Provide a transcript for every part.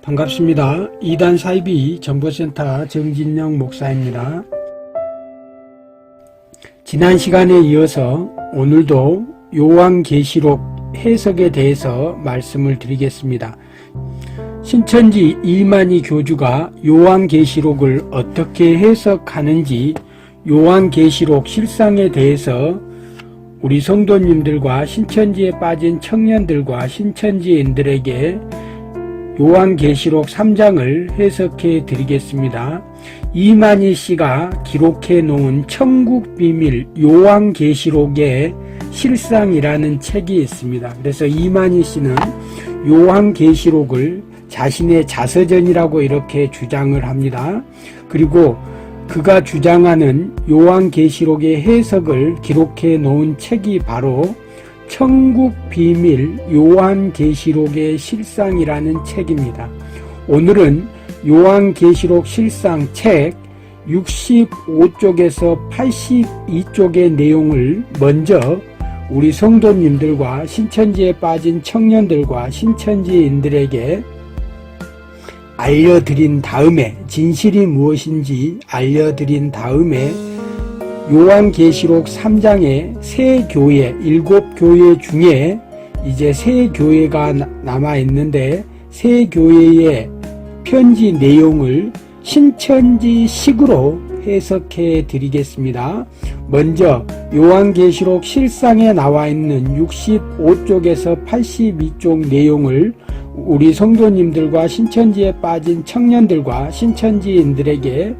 반갑습니다. 이단 사이비 정보센터 정진영 목사입니다. 지난 시간에 이어서 오늘도 요한계시록 해석에 대해서 말씀을 드리겠습니다. 신천지 이만희 교주가 요한계시록을 어떻게 해석하는지 요한계시록 실상에 대해서 우리 성도님들과 신천지에 빠진 청년들과 신천지인들에게 요한계시록 3장을 해석해 드리겠습니다. 이만희 씨가 기록해 놓은 천국비밀 요한계시록의 실상이라는 책이 있습니다. 그래서 이만희 씨는 요한계시록을 자신의 자서전이라고 이렇게 주장을 합니다. 그리고 그가 주장하는 요한계시록의 해석을 기록해 놓은 책이 바로 천국비밀 요한계시록의 실상이라는 책입니다. 오늘은 요한계시록 실상 책 65쪽에서 82쪽의 내용을 먼저 우리 성도님들과 신천지에 빠진 청년들과 신천지인들에게 알려드린 다음에, 진실이 무엇인지 알려드린 다음에 요한계시록 3장의 세 교회, 7교회 중에 이제 세 교회가 남아있는데 세 교회의 편지 내용을 신천지식으로 해석해 드리겠습니다. 먼저 요한계시록 실상에 나와 있는 65쪽에서 82쪽 내용을 우리 성도님들과 신천지에 빠진 청년들과 신천지인들에게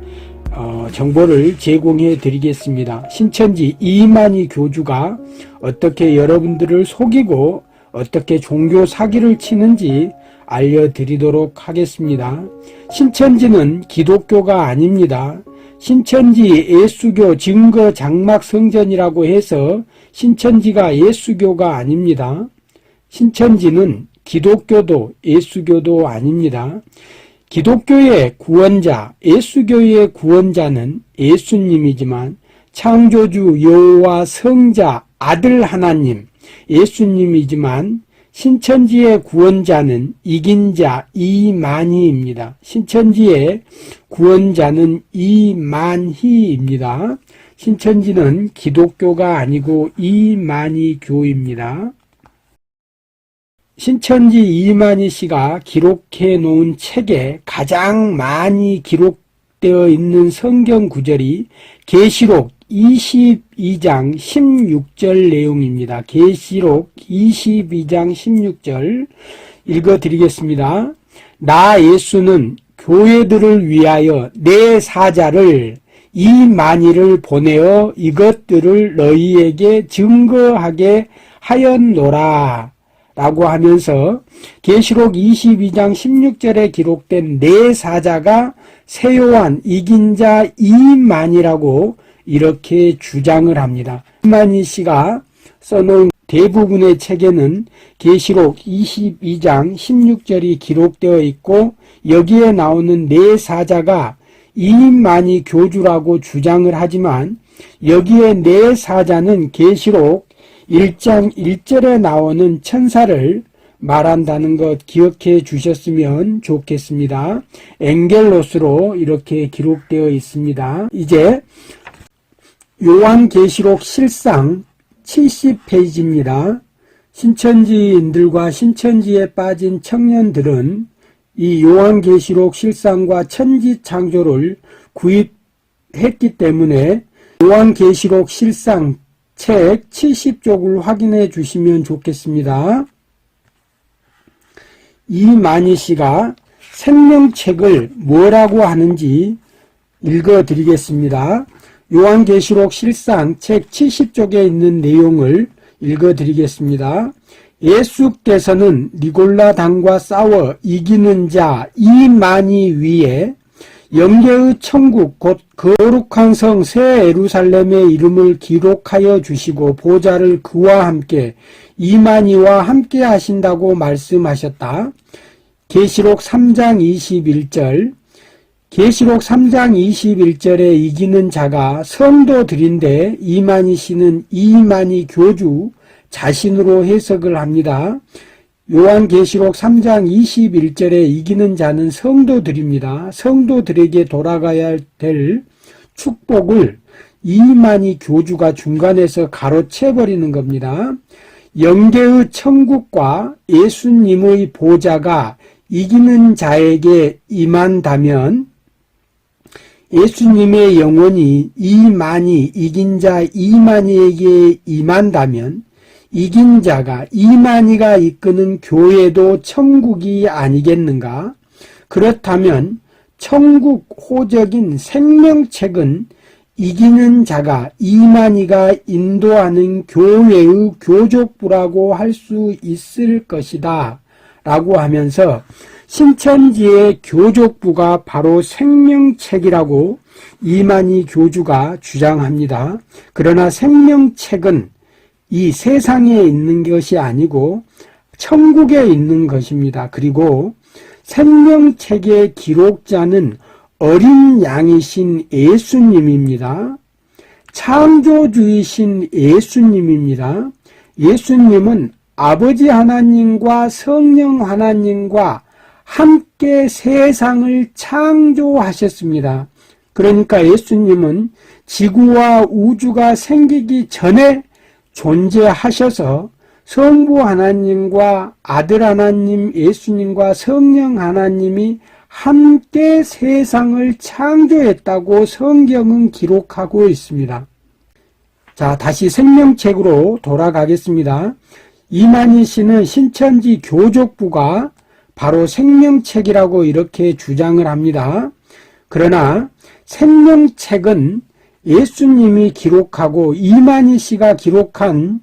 정보를 제공해 드리겠습니다. 신천지 이만희 교주가 어떻게 여러분들을 속이고 어떻게 종교 사기를 치는지 알려드리도록 하겠습니다. 신천지는 기독교가 아닙니다. 신천지 예수교 증거 장막 성전이라고 해서 신천지가 예수교가 아닙니다. 신천지는 기독교도 예수교도 아닙니다. 기독교의 구원자, 예수교의 구원자는 예수님이지만 창조주 여호와 성자 아들 하나님 예수님이지만 신천지의 구원자는 이긴 자 이만희입니다. 신천지의 구원자는 이만희입니다. 신천지는 기독교가 아니고 이만희 교입니다. 신천지 이만희 씨가 기록해 놓은 책에 가장 많이 기록되어 있는 성경 구절이 계시록 22장 16절 내용입니다. 계시록 22장 16절 읽어드리겠습니다. 나 예수는 교회들을 위하여 내 사자를 이만희를 보내어 이것들을 너희에게 증거하게 하였노라 라고 하면서 계시록 22장 16절에 기록된 네 사자가 세요한 이긴 자 이만희라고 이렇게 주장을 합니다. 이만희 씨가 써놓은 대부분의 책에는 계시록 22장 16절이 기록되어 있고 여기에 나오는 네 사자가 이만희 교주라고 주장을 하지만 여기에 네 사자는 계시록 1장 1절에 나오는 천사를 말한다는 것 기억해 주셨으면 좋겠습니다. 엥겔로스로 이렇게 기록되어 있습니다. 이제 요한계시록 실상 70페이지입니다. 신천지인들과 신천지에 빠진 청년들은 이 요한계시록 실상과 천지창조를 구입했기 때문에 요한계시록 실상 책 70쪽을 확인해 주시면 좋겠습니다. 이만희 씨가 생명책을 뭐라고 하는지 읽어드리겠습니다. 요한계시록 실상 책 70쪽에 있는 내용을 읽어드리겠습니다. 예수께서는 니골라당과 싸워 이기는 자 이만희 위에 영계의 천국 곧 거룩한 성 새 예루살렘의 이름을 기록하여 주시고 보좌를 그와 함께 이만희와 함께 하신다고 말씀하셨다. 계시록 3장 21절 계시록 3장 21절에 이기는 자가 성도들인데 이만희 씨는 이만희 교주 자신으로 해석을 합니다. 요한계시록 3장 21절에 이기는 자는 성도들입니다. 성도들에게 돌아가야 될 축복을 이만희 교주가 중간에서 가로채버리는 겁니다. 영계의 천국과 예수님의 보좌가 이기는 자에게 임한다면 예수님의 영혼이 이만희, 이긴 자 이만희에게 임한다면 이긴 자가 이만희가 이끄는 교회도 천국이 아니겠는가? 그렇다면 천국 호적인 생명책은 이기는 자가 이만희가 인도하는 교회의 교족부라고 할 수 있을 것이다 라고 하면서 신천지의 교족부가 바로 생명책이라고 이만희 교주가 주장합니다. 그러나 생명책은 이 세상에 있는 것이 아니고 천국에 있는 것입니다. 그리고 생명책의 기록자는 어린 양이신 예수님입니다. 창조주이신 예수님입니다. 예수님은 아버지 하나님과 성령 하나님과 함께 세상을 창조하셨습니다. 그러니까 예수님은 지구와 우주가 생기기 전에 존재하셔서 성부 하나님과 아들 하나님 예수님과 성령 하나님이 함께 세상을 창조했다고 성경은 기록하고 있습니다. 자, 다시 생명책으로 돌아가겠습니다. 이만희 씨는 신천지 교족부가 바로 생명책이라고 이렇게 주장을 합니다. 그러나 생명책은 예수님이 기록하고 이만희 씨가 기록한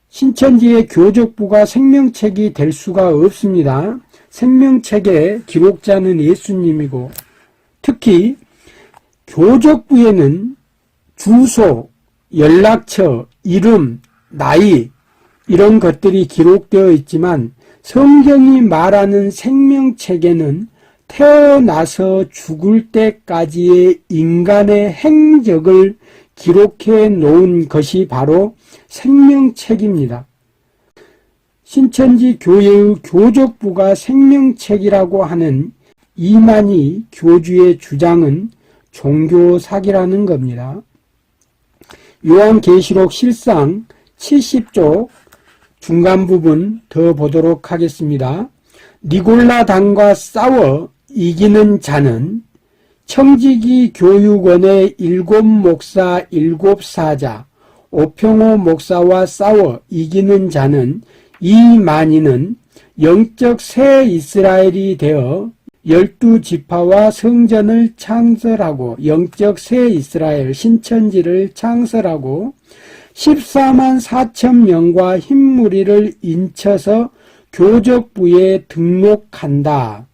신천지의 교족부가 생명책이 될 수가 없습니다. 생명책의 기록자는 예수님이고 특히 교족부에는 주소, 연락처, 이름, 나이 이런 것들이 기록되어 있지만 성경이 말하는 생명책에는 태어나서 죽을 때까지의 인간의 행적을 기록해 놓은 것이 바로 생명책입니다. 신천지 교회의 교족부가 생명책이라고 하는 이만희 교주의 주장은 종교 사기라는 겁니다. 요한계시록 실상 70쪽 중간 부분 더 보도록 하겠습니다. 니골라당과 싸워 이기는 자는 청지기 교육원의 7 목사 7 사자 오평호 목사와 싸워 이기는 자는 이만희는 영적 새 이스라엘이 되어 12지파와 성전을 창설하고 영적 새 이스라엘 신천지를 창설하고 14만 4천 명과 흰무리를 인쳐서 교족부에 등록한다.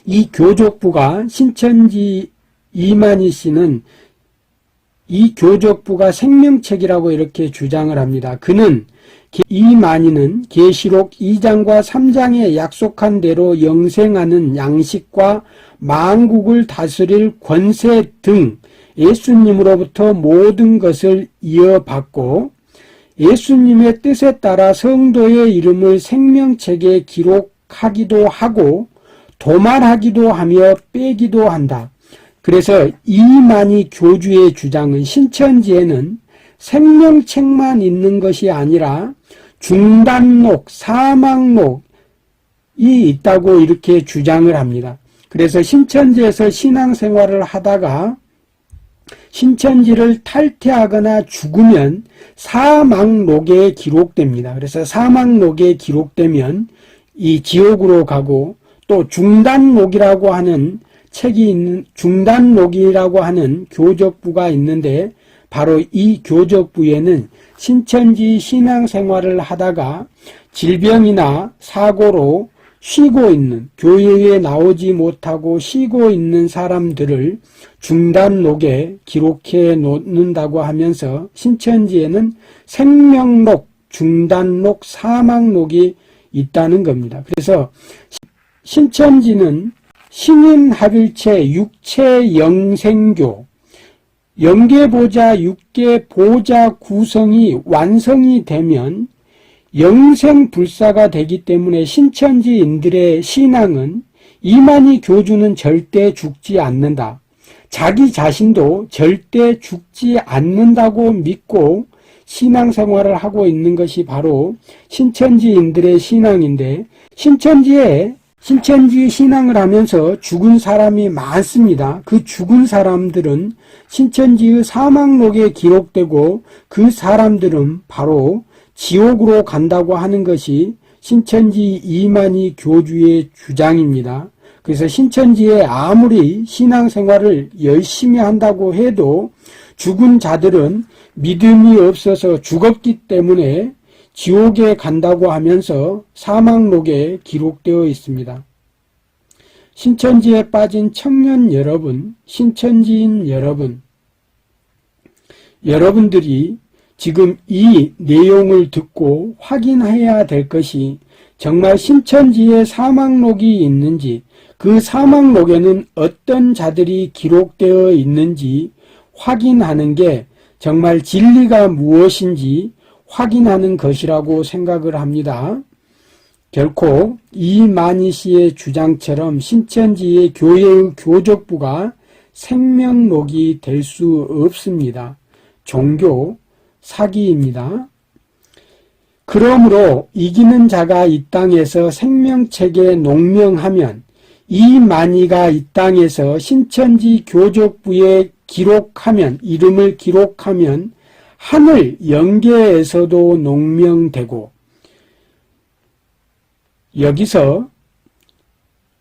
이 교족부가 신천지 이만희 씨는 이 교족부가 생명책이라고 이렇게 주장을 합니다. 그는 이만희는 계시록 2장과 3장에 약속한 대로 영생하는 양식과 만국을 다스릴 권세 등 예수님으로부터 모든 것을 이어받고 예수님의 뜻에 따라 성도의 이름을 생명책에 기록하기도 하고 도말하기도 하며 빼기도 한다. 그래서 이만희 교주의 주장은 신천지에는 생명책만 있는 것이 아니라 중단록, 사망록이 있다고 이렇게 주장을 합니다. 그래서 신천지에서 신앙생활을 하다가 신천지를 탈퇴하거나 죽으면 사망록에 기록됩니다. 그래서 사망록에 기록되면 이 지옥으로 가고 또 중단록이라고 하는 책이 있는 중단록이라고 하는 교족부가 있는데 바로 이 교족부에는 신천지 신앙생활을 하다가 질병이나 사고로 쉬고 있는 교회에 나오지 못하고 쉬고 있는 사람들을 중단록에 기록해 놓는다고 하면서 신천지에는 생명록, 중단록, 사망록이 있다는 겁니다. 그래서 신천지는 신인합일체 육체영생교 영계보좌 육계보좌 구성이 완성이 되면 영생불사가 되기 때문에 신천지인들의 신앙은 이만희 교주는 절대 죽지 않는다. 자기 자신도 절대 죽지 않는다고 믿고 신앙생활을 하고 있는 것이 바로 신천지인들의 신앙인데, 신천지 신앙을 하면서 죽은 사람이 많습니다. 그 죽은 사람들은 신천지의 사망록에 기록되고 그 사람들은 바로 지옥으로 간다고 하는 것이 신천지 이만희 교주의 주장입니다. 그래서 신천지에 아무리 신앙생활을 열심히 한다고 해도 죽은 자들은 믿음이 없어서 죽었기 때문에 지옥에 간다고 하면서 사망록에 기록되어 있습니다. 신천지에 빠진 청년 여러분, 신천지인 여러분, 여러분들이 지금 이 내용을 듣고 확인해야 될 것이 정말 신천지에 사망록이 있는지, 그 사망록에는 어떤 자들이 기록되어 있는지 확인하는 게 정말 진리가 무엇인지 확인하는 것이라고 생각을 합니다. 결코 이만희 씨의 주장처럼 신천지의 교회의 교적부가 생명록이 될 수 없습니다. 종교 사기입니다. 그러므로 이기는 자가 이 땅에서 생명책에 농명하면 이만희가 이 땅에서 신천지 교적부에 이름을 기록하면 하늘 영계에서도 농명되고, 여기서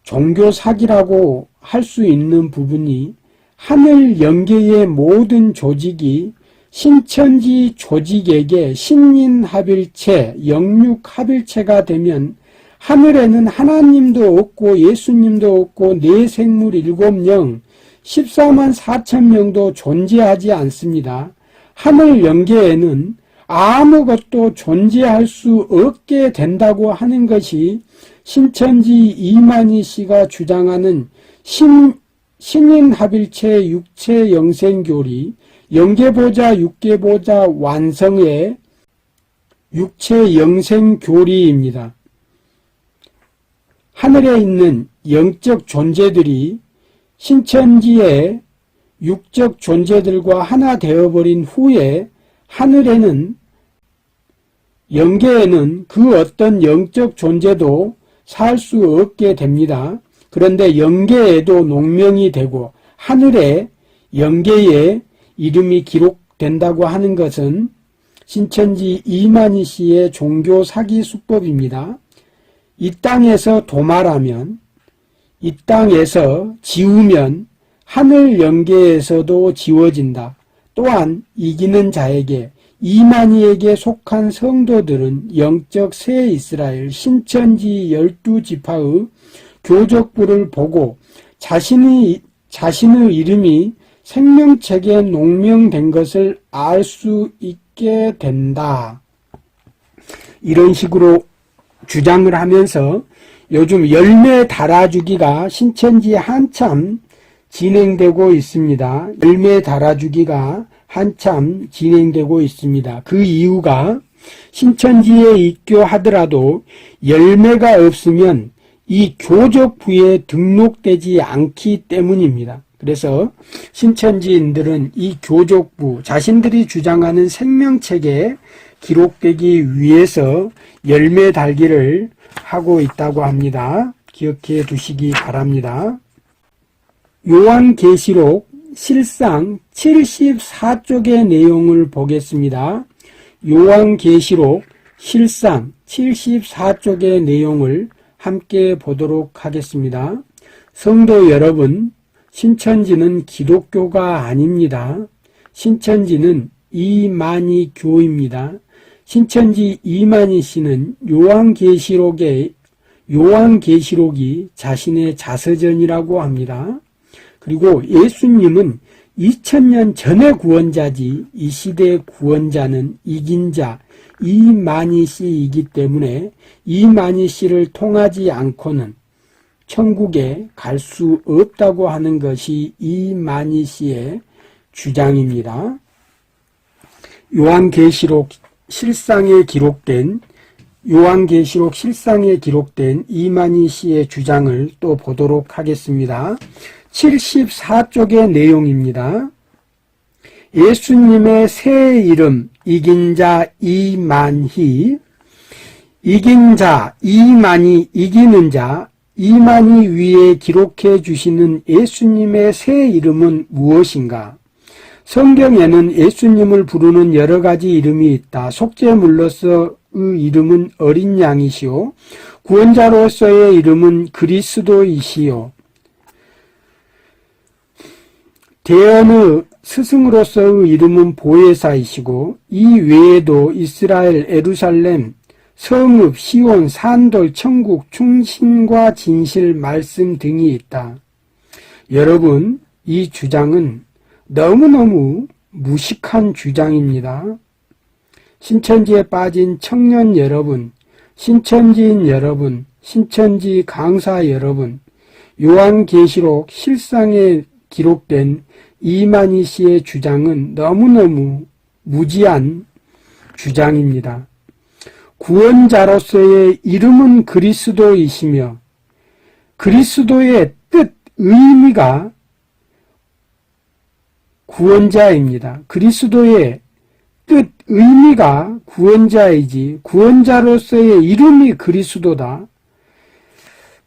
종교 사기라고 할 수 있는 부분이 하늘 영계의 모든 조직이 신천지 조직에게 신인합일체, 영육합일체가 되면 하늘에는 하나님도 없고 예수님도 없고 내생물 7영, 14만 4천 명도 존재하지 않습니다. 하늘 영계에는 아무것도 존재할 수 없게 된다고 하는 것이 신천지 이만희 씨가 주장하는 신인합일체 육체 영생교리, 영계보자 육계보자 완성의 육체 영생교리입니다. 하늘에 있는 영적 존재들이 신천지의 육적 존재들과 하나 되어버린 후에 하늘에는, 영계에는 그 어떤 영적 존재도 살 수 없게 됩니다. 그런데 영계에도 농명이 되고 하늘에 영계에 이름이 기록된다고 하는 것은 신천지 이만희 씨의 종교 사기 수법입니다. 이 땅에서 도말하면, 이 땅에서 지우면 하늘 영계에서도 지워진다. 또한 이기는 자에게, 이만희에게 속한 성도들은 영적 새 이스라엘 신천지 12지파의 교적부를 보고 자신의 이름이 생명책에 농명된 것을 알 수 있게 된다. 이런 식으로 주장을 하면서 요즘 열매 달아주기가 신천지에 한참 진행되고 있습니다. 열매 달아주기가 한참 진행되고 있습니다. 그 이유가 신천지에 입교하더라도 열매가 없으면 이 교적부에 등록되지 않기 때문입니다. 그래서 신천지인들은 이 교적부, 자신들이 주장하는 생명책에 기록되기 위해서 열매 달기를 하고 있다고 합니다. 기억해 두시기 바랍니다. 요한계시록 실상 74쪽의 내용을 보겠습니다. 요한계시록 실상 74쪽의 내용을 함께 보도록 하겠습니다. 성도 여러분, 신천지는 기독교가 아닙니다. 신천지는 이만희 교입니다. 신천지 이만희 씨는 요한계시록이 자신의 자서전이라고 합니다. 그리고 예수님은 2000년 전의 구원자지 이 시대의 구원자는 이긴 자 이만희 씨이기 때문에 이만희 씨를 통하지 않고는 천국에 갈 수 없다고 하는 것이 이만희 씨의 주장입니다. 요한계시록 실상에 기록된 요한계시록 실상에 기록된 이만희 씨의 주장을 또 보도록 하겠습니다. 74쪽의 내용입니다. 예수님의 새 이름 이긴 자 이만희, 이긴 자 이만희, 이기는 자 이만희 위에 기록해 주시는 예수님의 새 이름은 무엇인가? 성경에는 예수님을 부르는 여러 가지 이름이 있다. 속죄물로서의 이름은 어린 양이시오. 구원자로서의 이름은 그리스도이시오. 대언의 스승으로서의 이름은 보혜사이시고 이 외에도 이스라엘, 예루살렘, 성읍, 시온, 산돌, 천국, 충신과 진실, 말씀 등이 있다. 여러분, 이 주장은 너무너무 무식한 주장입니다. 신천지에 빠진 청년 여러분, 신천지인 여러분, 신천지 강사 여러분, 요한계시록 실상에 기록된 이만희 씨의 주장은 너무너무 무지한 주장입니다. 구원자로서의 이름은 그리스도이시며 그리스도의 뜻, 의미가 구원자입니다. 그리스도의 뜻, 의미가 구원자이지 구원자로서의 이름이 그리스도다.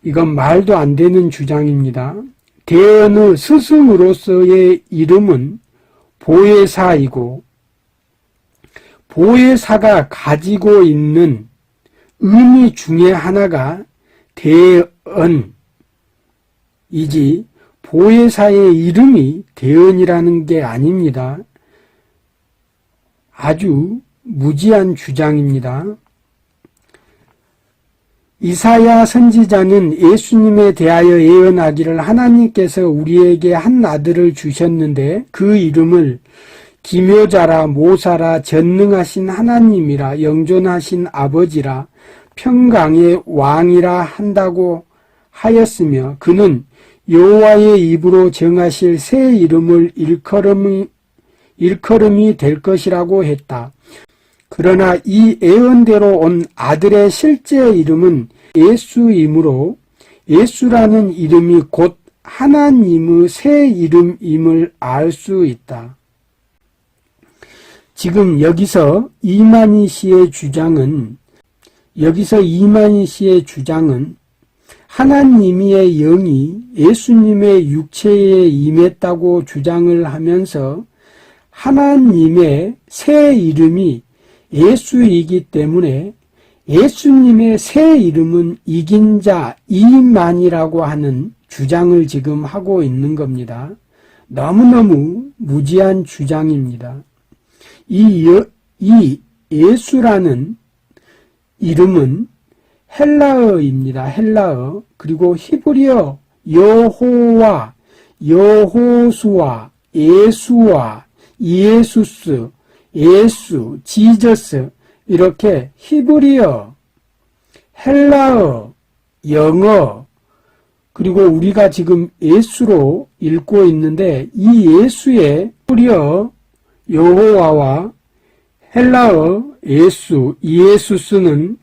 이건 말도 안 되는 주장입니다. 대언의 스승으로서의 이름은 보혜사이고 보혜사가 가지고 있는 의미 중에 하나가 대언이지 보혜사의 이름이 대언이라는 게 아닙니다. 아주 무지한 주장입니다. 이사야 선지자는 예수님에 대하여 예언하기를 하나님께서 우리에게 한 아들을 주셨는데 그 이름을 기묘자라, 모사라, 전능하신 하나님이라, 영존하신 아버지라, 평강의 왕이라 한다고 하였으며 그는 여호와의 입으로 정하실 새 이름을 일컬음이 될 것이라고 했다. 그러나 이 예언대로 온 아들의 실제 이름은 예수이므로 예수라는 이름이 곧 하나님의 새 이름임을 알 수 있다. 지금 여기서 이만희 씨의 주장은 하나님의 영이 예수님의 육체에 임했다고 주장을 하면서 하나님의 새 이름이 예수이기 때문에 예수님의 새 이름은 이긴 자 이만이라고 하는 주장을 지금 하고 있는 겁니다. 너무너무 무지한 주장입니다. 이 예수라는 이름은 헬라어입니다. 헬라어. 그리고 히브리어 여호와, 여호수아, 예수와, 예수스, 예수, 지저스 이렇게 히브리어, 헬라어, 영어 그리고 우리가 지금 예수로 읽고 있는데 이 예수의 히브리어 여호와와 헬라어 예수, 이예수스는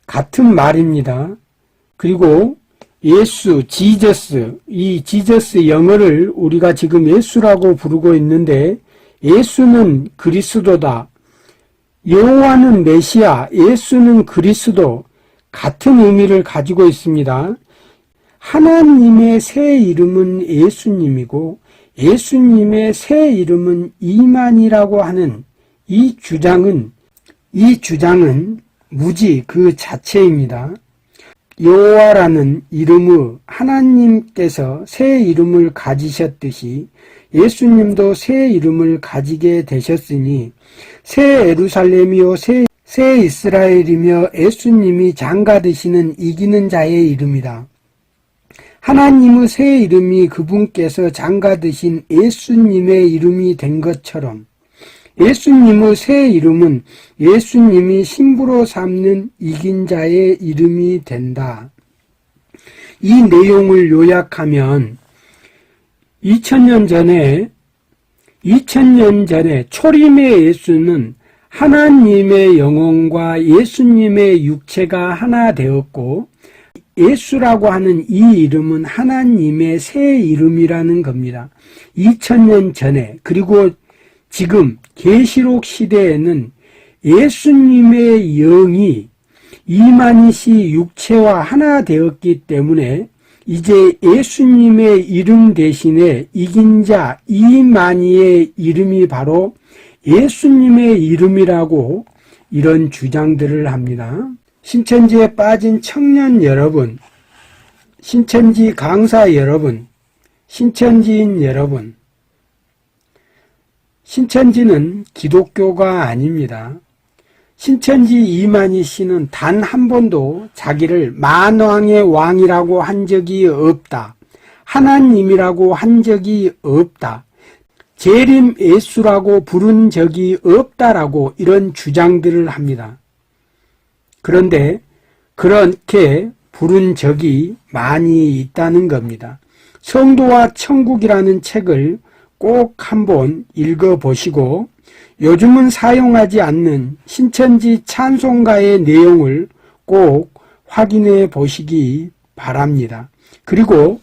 같은 말입니다. 그리고 예수, 지저스, 이 지저스 영어를 우리가 지금 예수라고 부르고 있는데 예수는 그리스도다. 여호와는 메시아, 예수는 그리스도 같은 의미를 가지고 있습니다. 하나님의 새 이름은 예수님이고 예수님의 새 이름은 이만이라고 하는 이 주장은 무지 그 자체입니다. 여호와라는 이름의 하나님께서 새 이름을 가지셨듯이 예수님도 새 이름을 가지게 되셨으니 새 예루살렘이요 새 이스라엘이며 예수님이 장가드시는 이기는 자의 이름이다. 하나님의 새 이름이 그분께서 장가드신 예수님의 이름이 된 것처럼 예수님의 새 이름은 예수님이 신부로 삼는 이긴 자의 이름이 된다. 이 내용을 요약하면 2000년 전에 초림의 예수는 하나님의 영혼과 예수님의 육체가 하나 되었고 예수라고 하는 이 이름은 하나님의 새 이름이라는 겁니다. 2000년 전에 그리고 지금 계시록 시대에는 예수님의 영이 이만희씨 육체와 하나 되었기 때문에 이제 예수님의 이름 대신에 이긴 자 이만희의 이름이 바로 예수님의 이름이라고 이런 주장들을 합니다. 신천지에 빠진 청년 여러분, 신천지 강사 여러분, 신천지인 여러분, 신천지는 기독교가 아닙니다. 신천지 이만희 씨는 단 한 번도 자기를 만왕의 왕이라고 한 적이 없다. 하나님이라고 한 적이 없다. 재림 예수라고 부른 적이 없다라고 이런 주장들을 합니다. 그런데 그렇게 부른 적이 많이 있다는 겁니다. 성도와 천국이라는 책을 꼭 한번 읽어보시고 요즘은 사용하지 않는 신천지 찬송가의 내용을 꼭 확인해 보시기 바랍니다. 그리고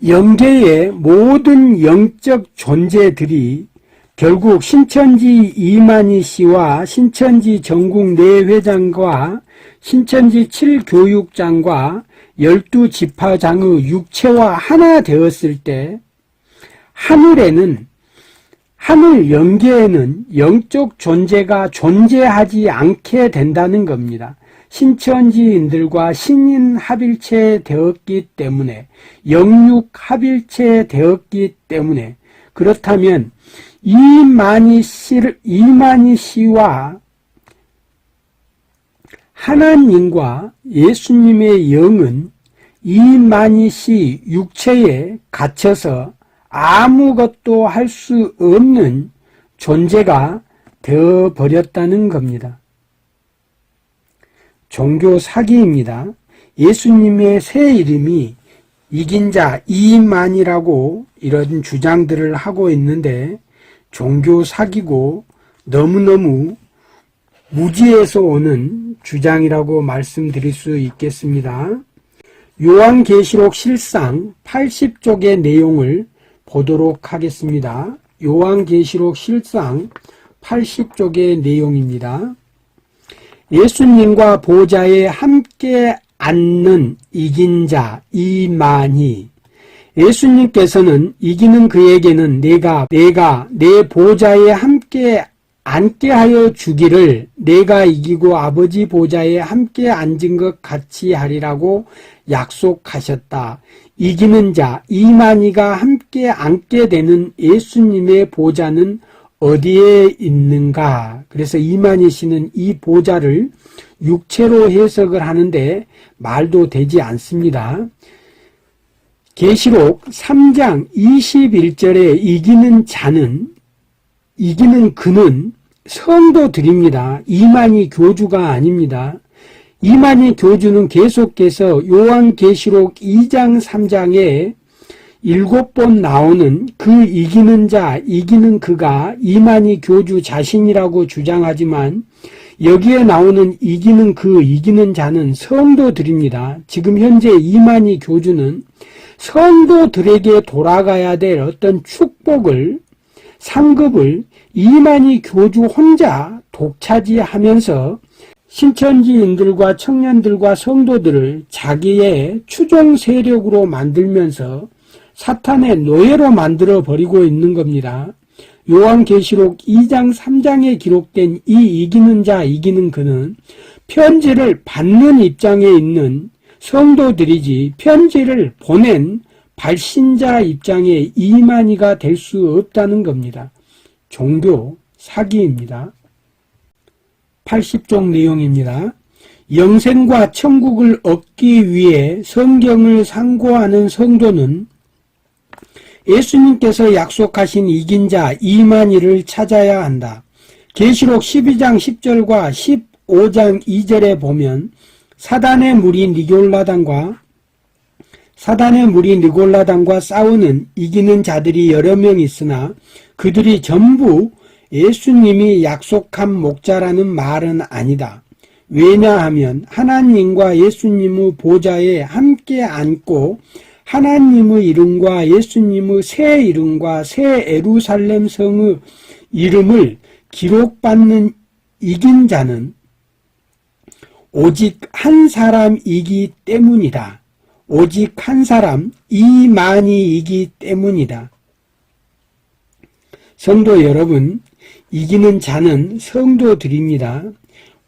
영계의 모든 영적 존재들이 결국 신천지 이만희 씨와 신천지 전국 내회장과 신천지 7교육장과 12지파장의 육체와 하나 되었을 때 하늘 영계에는 영적 존재가 존재하지 않게 된다는 겁니다. 신천지인들과 신인 합일체 되었기 때문에 영육 합일체 되었기 때문에 그렇다면 이만희 씨와 하나님과 예수님의 영은 이만희 씨 육체에 갇혀서 아무것도 할 수 없는 존재가 되어버렸다는 겁니다. 종교 사기입니다. 예수님의 새 이름이 이긴 자 이만이라고 이런 주장들을 하고 있는데 종교 사기고 너무너무 무지에서 오는 주장이라고 말씀드릴 수 있겠습니다. 요한계시록 실상 80쪽의 내용을 보도록 하겠습니다. 요한계시록 실상 80쪽의 내용입니다. 예수님과 보좌에 함께 앉는 이긴 자 이만희. 예수님께서는 이기는 그에게는 내가 내 보좌에 함께 앉게 하여 주기를 내가 이기고 아버지 보좌에 함께 앉은 것 같이 하리라고 약속하셨다. 이기는 자 이만희가 함께 앉게 되는 예수님의 보좌는 어디에 있는가? 그래서 이만희 씨는 이 보좌를 육체로 해석을 하는데 말도 되지 않습니다. 계시록 3장 21절에 이기는 그는 성도들입니다. 이만희 교주가 아닙니다. 이만희 교주는 계속해서 요한계시록 2장 3장에 7번 나오는 그 이기는 자, 이기는 그가 이만희 교주 자신이라고 주장하지만 여기에 나오는 이기는 그, 이기는 자는 성도들입니다. 지금 현재 이만희 교주는 성도들에게 돌아가야 될 어떤 축복을, 상급을 이만희 교주 혼자 독차지하면서 신천지인들과 청년들과 성도들을 자기의 추종 세력으로 만들면서 사탄의 노예로 만들어 버리고 있는 겁니다. 요한계시록 2장 3장에 기록된 이 이기는 자, 이기는 그는 편지를 받는 입장에 있는 성도들이지 편지를 보낸 발신자 입장에 이만희가 될 수 없다는 겁니다. 종교 사기입니다. 80쪽 내용입니다. 영생과 천국을 얻기 위해 성경을 상고하는 성도는 예수님께서 약속하신 이긴 자 이만희를 찾아야 한다. 계시록 12장 10절과 15장 2절에 보면 사단의 무리 니골라당과 싸우는 이기는 자들이 여러 명 있으나 그들이 전부 예수님이 약속한 목자라는 말은 아니다. 왜냐하면 하나님과 예수님의 보좌에 함께 앉고 하나님의 이름과 예수님의 새 이름과 새 예루살렘 성의 이름을 기록받는 이긴 자는 오직 한 사람이기 때문이다. 오직 한 사람, 이만희이기 때문이다. 성도 여러분, 이기는 자는 성도들입니다.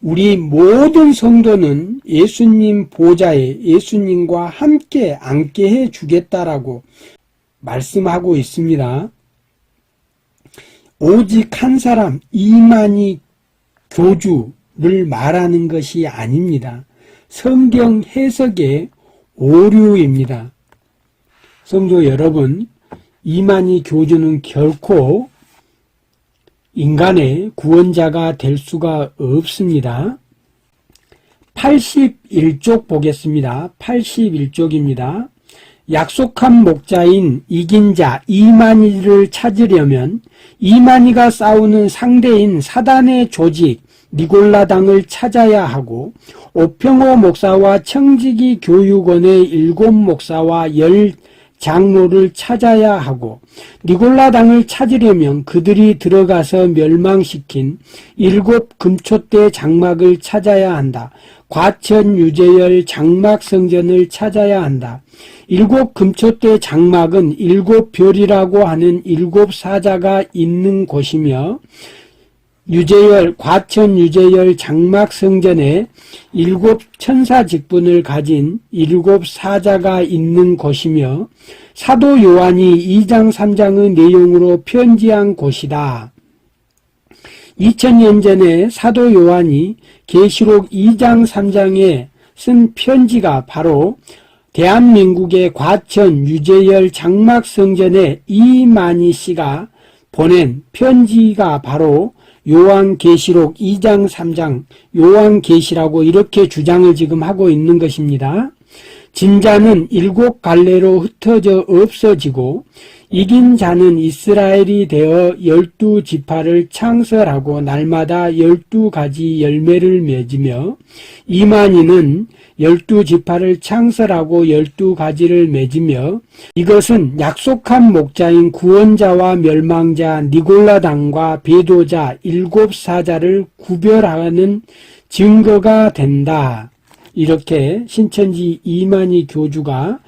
우리 모든 성도는 예수님 보좌에 예수님과 함께 앉게 해 주겠다라고 말씀하고 있습니다. 오직 한 사람, 이만희 교주를 말하는 것이 아닙니다. 성경 해석의 오류입니다. 성도 여러분, 이만희 교주는 결코 인간의 구원자가 될 수가 없습니다. 81쪽 보겠습니다. 81쪽입니다. 약속한 목자인 이긴 자 이만희를 찾으려면 이만희가 싸우는 상대인 사단의 조직 니골라당을 찾아야 하고 오평호 목사와 청지기 교육원의 7 목사와 10 장로를 찾아야 하고 니골라당을 찾으려면 그들이 들어가서 멸망시킨 7 금초대 장막을 찾아야 한다. 과천 유재열 장막 성전을 찾아야 한다. 7 금초대 장막은 7 별이라고 하는 7 사자가 있는 곳이며 과천 유재열 장막 성전에 7 천사 직분을 가진 7 사자가 있는 곳이며 사도 요한이 2장 3장의 내용으로 편지한 곳이다. 2000년 전에 사도 요한이 계시록 2장 3장에 쓴 편지가 바로 대한민국의 과천 유재열 장막 성전에 이만희 씨가 보낸 편지가 바로 요한계시록 2장 3장 요한계시라고 이렇게 주장을 지금 하고 있는 것입니다. 진자는 7 갈래로 흩어져 없어지고 이긴 자는 이스라엘이 되어 12지파를 창설하고 날마다 12가지 열매를 맺으며 이만희는 12지파를 창설하고 12가지를 맺으며 이것은 약속한 목자인 구원자와 멸망자 니골라당과 배도자 7 사자를 구별하는 증거가 된다. 이렇게 신천지 이만희 교주가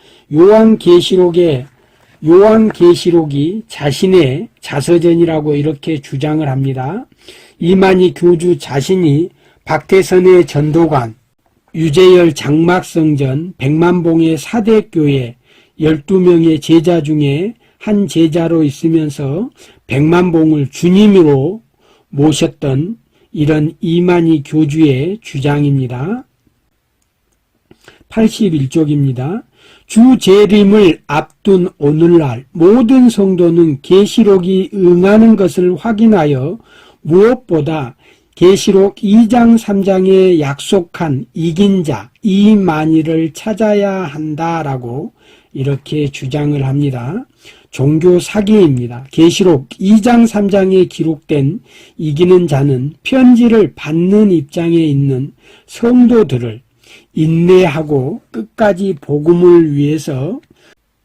요한계시록이 자신의 자서전이라고 이렇게 주장을 합니다. 이만희 교주 자신이 박태선의 전도관, 유재열 장막성전, 백만봉의 사대교회 12명의 제자 중에 한 제자로 있으면서 백만봉을 주님으로 모셨던 이런 이만희 교주의 주장입니다. 81쪽입니다. 주 재림을 앞둔 오늘날 모든 성도는 계시록이 응하는 것을 확인하여 무엇보다 계시록 2장 3장에 약속한 이긴 자 이만희를 찾아야 한다라고 이렇게 주장을 합니다. 종교 사기입니다. 계시록 2장 3장에 기록된 이기는 자는 편지를 받는 입장에 있는 성도들을 인내하고 끝까지 복음을 위해서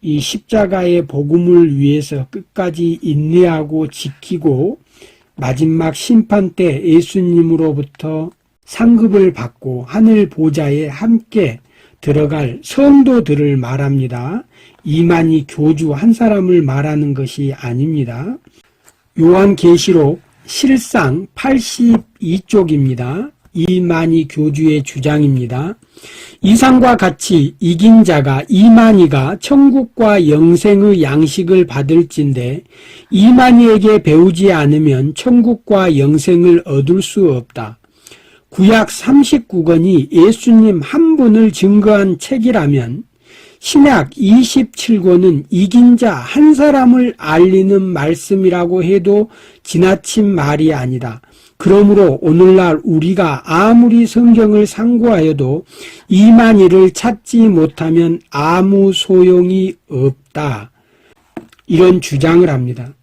이 십자가의 복음을 위해서 끝까지 인내하고 지키고 마지막 심판 때 예수님으로부터 상급을 받고 하늘 보좌에 함께 들어갈 성도들을 말합니다. 이만희 교주 한 사람을 말하는 것이 아닙니다. 요한계시록 실상 82쪽입니다. 이만희 교주의 주장입니다. 이상과 같이 이긴 자가 이만희가 천국과 영생의 양식을 받을진데 이만희에게 배우지 않으면 천국과 영생을 얻을 수 없다. 구약 39권이 예수님 한 분을 증거한 책이라면 신약 27권은 이긴 자 한 사람을 알리는 말씀이라고 해도 지나친 말이 아니다. 그러므로 오늘날 우리가 아무리 성경을 상고하여도 이만희를 찾지 못하면 아무 소용이 없다. 이런 주장을 합니다.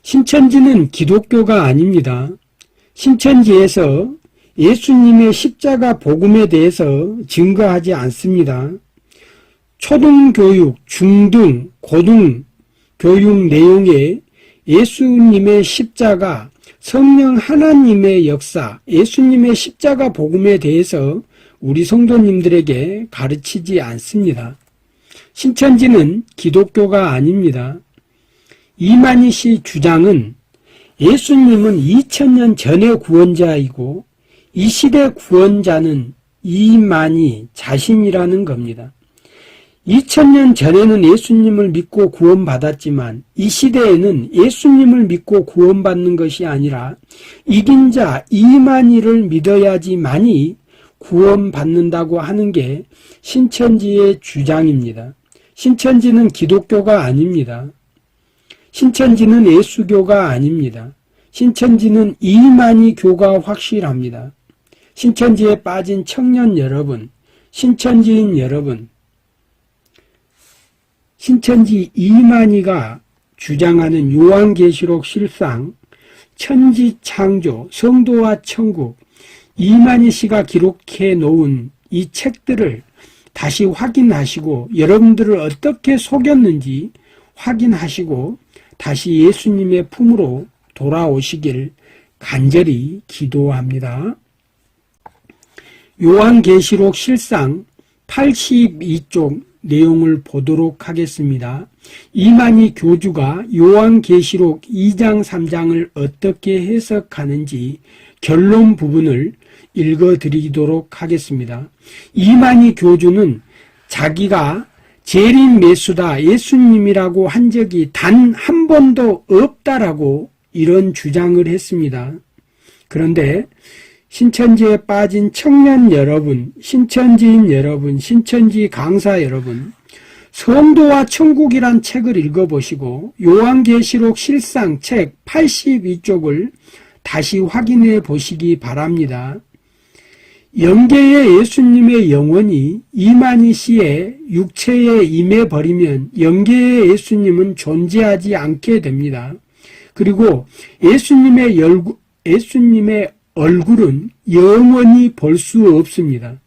신천지는 기독교가 아닙니다. 신천지에서 예수님의 십자가 복음에 대해서 증거하지 않습니다. 초등교육, 중등, 고등 교육 내용에 예수님의 십자가, 성령 하나님의 역사, 예수님의 십자가 복음에 대해서 우리 성도님들에게 가르치지 않습니다. 신천지는 기독교가 아닙니다. 이만희 씨 주장은 예수님은 2000년 전의 구원자이고 이 시대 구원자는 이만희 자신이라는 겁니다. 2000년 전에는 예수님을 믿고 구원받았지만 이 시대에는 예수님을 믿고 구원받는 것이 아니라 이긴 자 이만희를 믿어야지만이 구원받는다고 하는 게 신천지의 주장입니다. 신천지는 기독교가 아닙니다. 신천지는 예수교가 아닙니다. 신천지는 이만희 교가 확실합니다. 신천지에 빠진 청년 여러분, 신천지인 여러분, 신천지 이만희가 주장하는 요한계시록 실상, 천지창조, 성도와 천국, 이만희 씨가 기록해 놓은 이 책들을 다시 확인하시고 여러분들을 어떻게 속였는지 확인하시고 다시 예수님의 품으로 돌아오시길 간절히 기도합니다. 요한계시록 실상 82쪽 내용을 보도록 하겠습니다. 이만희 교주가 요한계시록 2장 3장을 어떻게 해석하는지 결론 부분을 읽어드리도록 하겠습니다. 이만희 교주는 자기가 재림 메수다 예수님이라고 한 적이 단 한 번도 없다라고 이런 주장을 했습니다. 그런데 신천지에 빠진 청년 여러분, 신천지인 여러분, 신천지 강사 여러분, 성도와 천국이란 책을 읽어보시고 요한계시록 실상 책 82쪽을 다시 확인해 보시기 바랍니다. 영계의 예수님의 영혼이 이만희 씨의 육체에 임해버리면 영계의 예수님은 존재하지 않게 됩니다. 그리고 예수님의 얼굴은 영원히 볼 수 없습니다.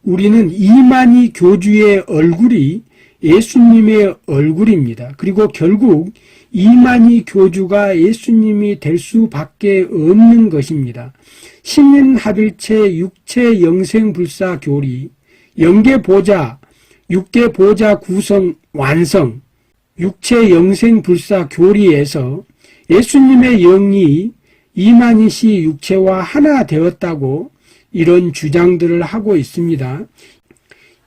우리는 이만희 교주의 얼굴이 예수님의 얼굴입니다. 그리고 결국 이만희 교주가 예수님이 될 수밖에 없는 것입니다. 신인합일체 육체 영생불사 교리, 영계보좌, 육계보좌 구성 완성, 육체 영생불사 교리에서 예수님의 영이 이만희 씨 육체와 하나 되었다고 이런 주장들을 하고 있습니다.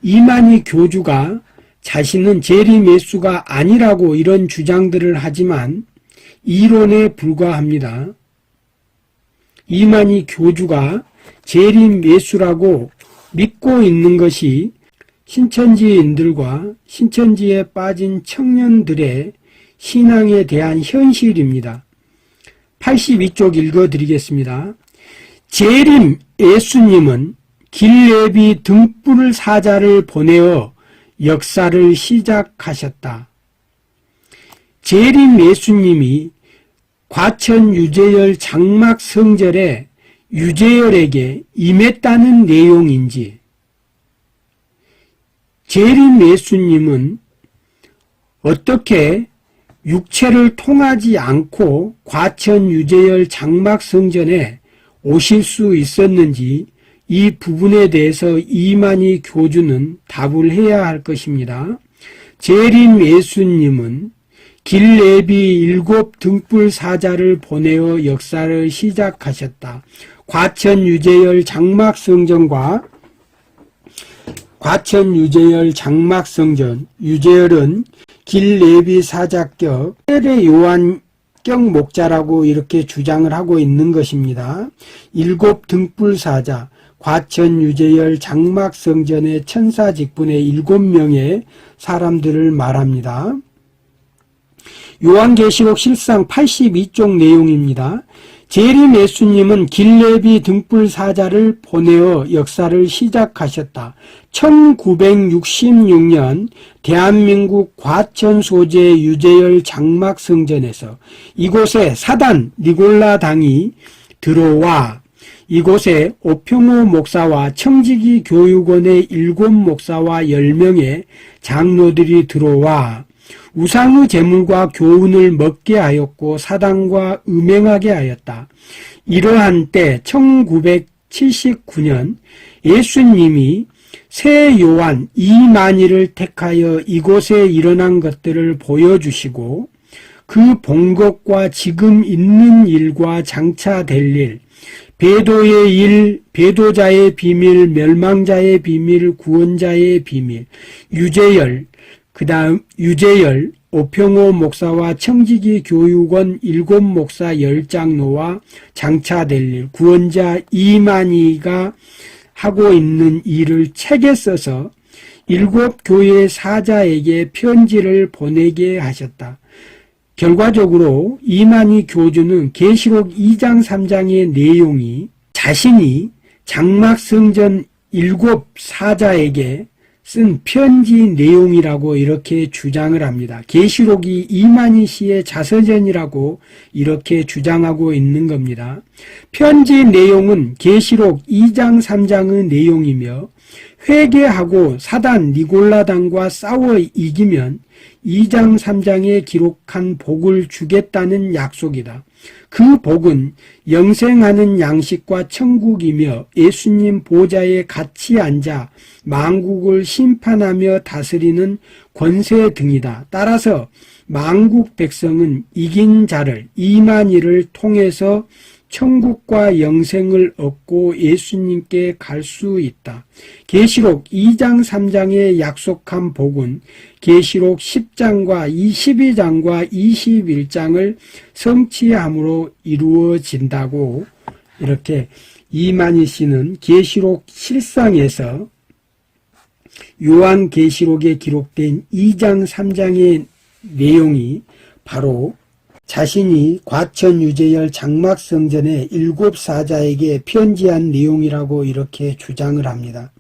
이만희 교주가 자신은 재림 예수가 아니라고 이런 주장들을 하지만 이론에 불과합니다. 이만희 교주가 재림 예수라고 믿고 있는 것이 신천지인들과 신천지에 빠진 청년들의 신앙에 대한 현실입니다. 82쪽 읽어드리겠습니다. 재림 예수님은 길레비 등불 사자를 보내어 역사를 시작하셨다. 재림 예수님이 과천 유재열 장막 성절에 유재열에게 임했다는 내용인지, 재림 예수님은 어떻게 육체를 통하지 않고 과천 유재열 장막 성전에 오실 수 있었는지 이 부분에 대해서 이만희 교주는 답을 해야 할 것입니다. 재림 예수님은 길레비 7 등불 사자를 보내어 역사를 시작하셨다. 과천 유재열 장막 성전과 과천 유재열 장막 성전, 유재열은 길레비 사자격 세례 요한격 목자라고 이렇게 주장을 하고 있는 것입니다. 7 등불 사자, 과천 유재열 장막 성전의 천사 직분의 7명의 사람들을 말합니다. 요한계시록 실상 82쪽 내용입니다. 재림 예수님은 길레비 등불 사자를 보내어 역사를 시작하셨다. 1966년 대한민국 과천 소재 유재열 장막 성전에서 이곳에 사단 니골라 당이 들어와 이곳에 오평호 목사와 청지기 교육원의 7목사와 10명의 장로들이 들어와 우상의 제물과 교훈을 먹게 하였고 사단과 음행하게 하였다. 이러한 때 1979년 예수님이 새 요한 이만희를 택하여 이곳에 일어난 것들을 보여주시고 그 본 것과 지금 있는 일과 장차 될 일, 배도의 일, 배도자의 비밀, 멸망자의 비밀, 구원자의 비밀, 유재열, 오평호 목사와 청지기 교육원 7목사 10장로와 장차 될 일, 구원자 이만희가 하고 있는 일을 책에 써서 7교회 사자에게 편지를 보내게 하셨다. 결과적으로 이만희 교주는 계시록 2장 3장의 내용이 자신이 장막성전 7 사자에게 쓴 편지 내용이라고 이렇게 주장을 합니다. 계시록이 이만희 씨의 자서전이라고 이렇게 주장하고 있는 겁니다. 편지 내용은 계시록 2장 3장의 내용이며 회개하고 사단 니골라당과 싸워 이기면 2장 3장에 기록한 복을 주겠다는 약속이다. 그 복은 영생하는 양식과 천국이며 예수님 보좌에 같이 앉아 만국을 심판하며 다스리는 권세 등이다. 따라서 만국 백성은 이긴 자를 이만희를 통해서 천국과 영생을 얻고 예수님께 갈 수 있다. 계시록 2장 3장에 약속한 복은 계시록 10장과 22장과 21장을 성취함으로 이루어진다고 이렇게 이만희 씨는 계시록 실상에서 요한계시록에 기록된 2장 3장의 내용이 바로 자신이 과천 유재열 장막성전의 7 사자에게 편지한 내용이라고 이렇게 주장을 합니다.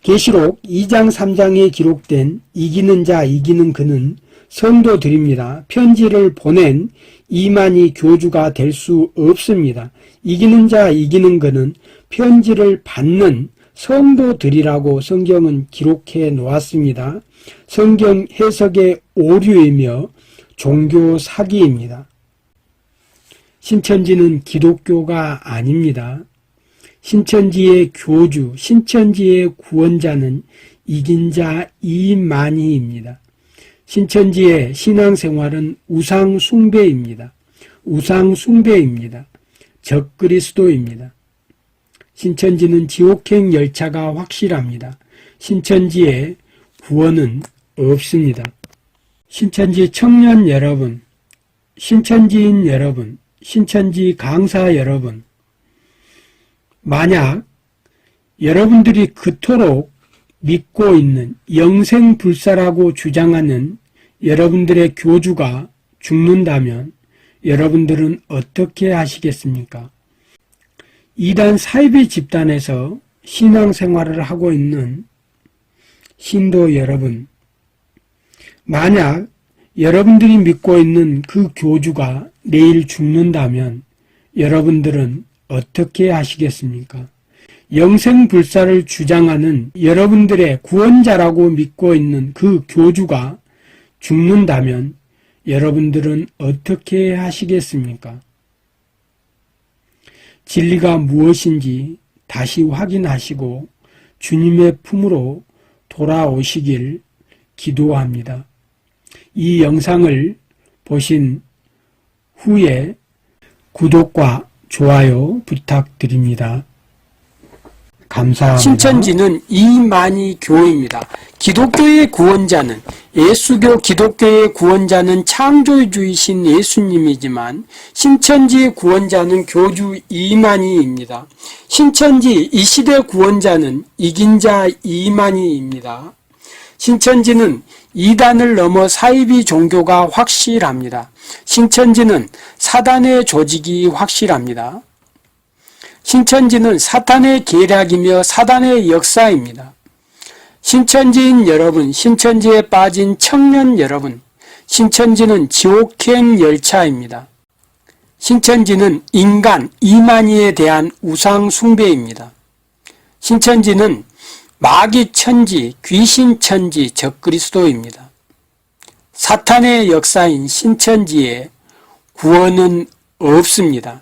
계시록 2장 3장에 기록된 이기는 자 이기는 그는 성도들입니다. 편지를 보낸 이만희 교주가 될 수 없습니다. 이기는 자 이기는 그는 편지를 받는 성도들이라고 성경은 기록해 놓았습니다. 성경 해석의 오류이며 종교 사기입니다. 신천지는 기독교가 아닙니다. 신천지의 교주, 신천지의 구원자는 이긴 자 이만희입니다. 신천지의 신앙생활은 우상 숭배입니다. 우상 숭배입니다. 적그리스도입니다. 신천지는 지옥행 열차가 확실합니다. 신천지에 구원은 없습니다. 신천지 청년 여러분, 신천지인 여러분, 신천지 강사 여러분, 만약 여러분들이 그토록 믿고 있는 영생불사라고 주장하는 여러분들의 교주가 죽는다면 여러분들은 어떻게 하시겠습니까? 이단 사이비 집단에서 신앙생활을 하고 있는 신도 여러분, 만약 여러분들이 믿고 있는 그 교주가 내일 죽는다면 여러분들은 어떻게 하시겠습니까? 영생불사를 주장하는 여러분들의 구원자라고 믿고 있는 그 교주가 죽는다면 여러분들은 어떻게 하시겠습니까? 진리가 무엇인지 다시 확인하시고 주님의 품으로 돌아오시길 기도합니다. 이 영상을 보신 후에 구독과 좋아요 부탁드립니다. 감사합니다. 신천지는 이만희 교회입니다. 기독교의 구원자는 예수교 기독교의 구원자는 창조주이신 예수님이지만 신천지의 구원자는 교주 이만희입니다. 신천지 이 시대 구원자는 이긴 자 이만희입니다. 신천지는 이단을 넘어 사이비 종교가 확실합니다. 신천지는 사단의 조직이 확실합니다. 신천지는 사탄의 계략이며 사단의 역사입니다. 신천지인 여러분, 신천지에 빠진 청년 여러분, 신천지는 지옥행 열차입니다. 신천지는 인간 이만희에 대한 우상 숭배입니다. 신천지는 마귀천지, 귀신천지, 적그리스도입니다. 사탄의 역사인 신천지에 구원은 없습니다.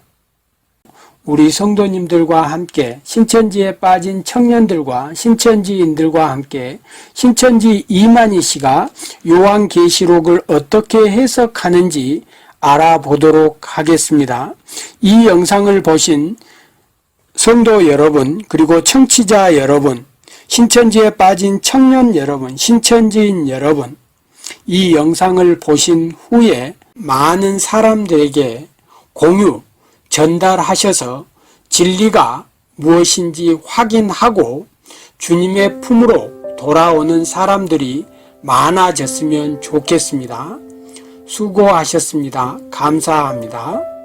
우리 성도님들과 함께 신천지에 빠진 청년들과 신천지인들과 함께 신천지 이만희 씨가 요한계시록을 어떻게 해석하는지 알아보도록 하겠습니다. 이 영상을 보신 성도 여러분, 그리고 청취자 여러분, 신천지에 빠진 청년 여러분, 신천지인 여러분, 이 영상을 보신 후에 많은 사람들에게 공유, 전달하셔서 진리가 무엇인지 확인하고 주님의 품으로 돌아오는 사람들이 많아졌으면 좋겠습니다. 수고하셨습니다. 감사합니다.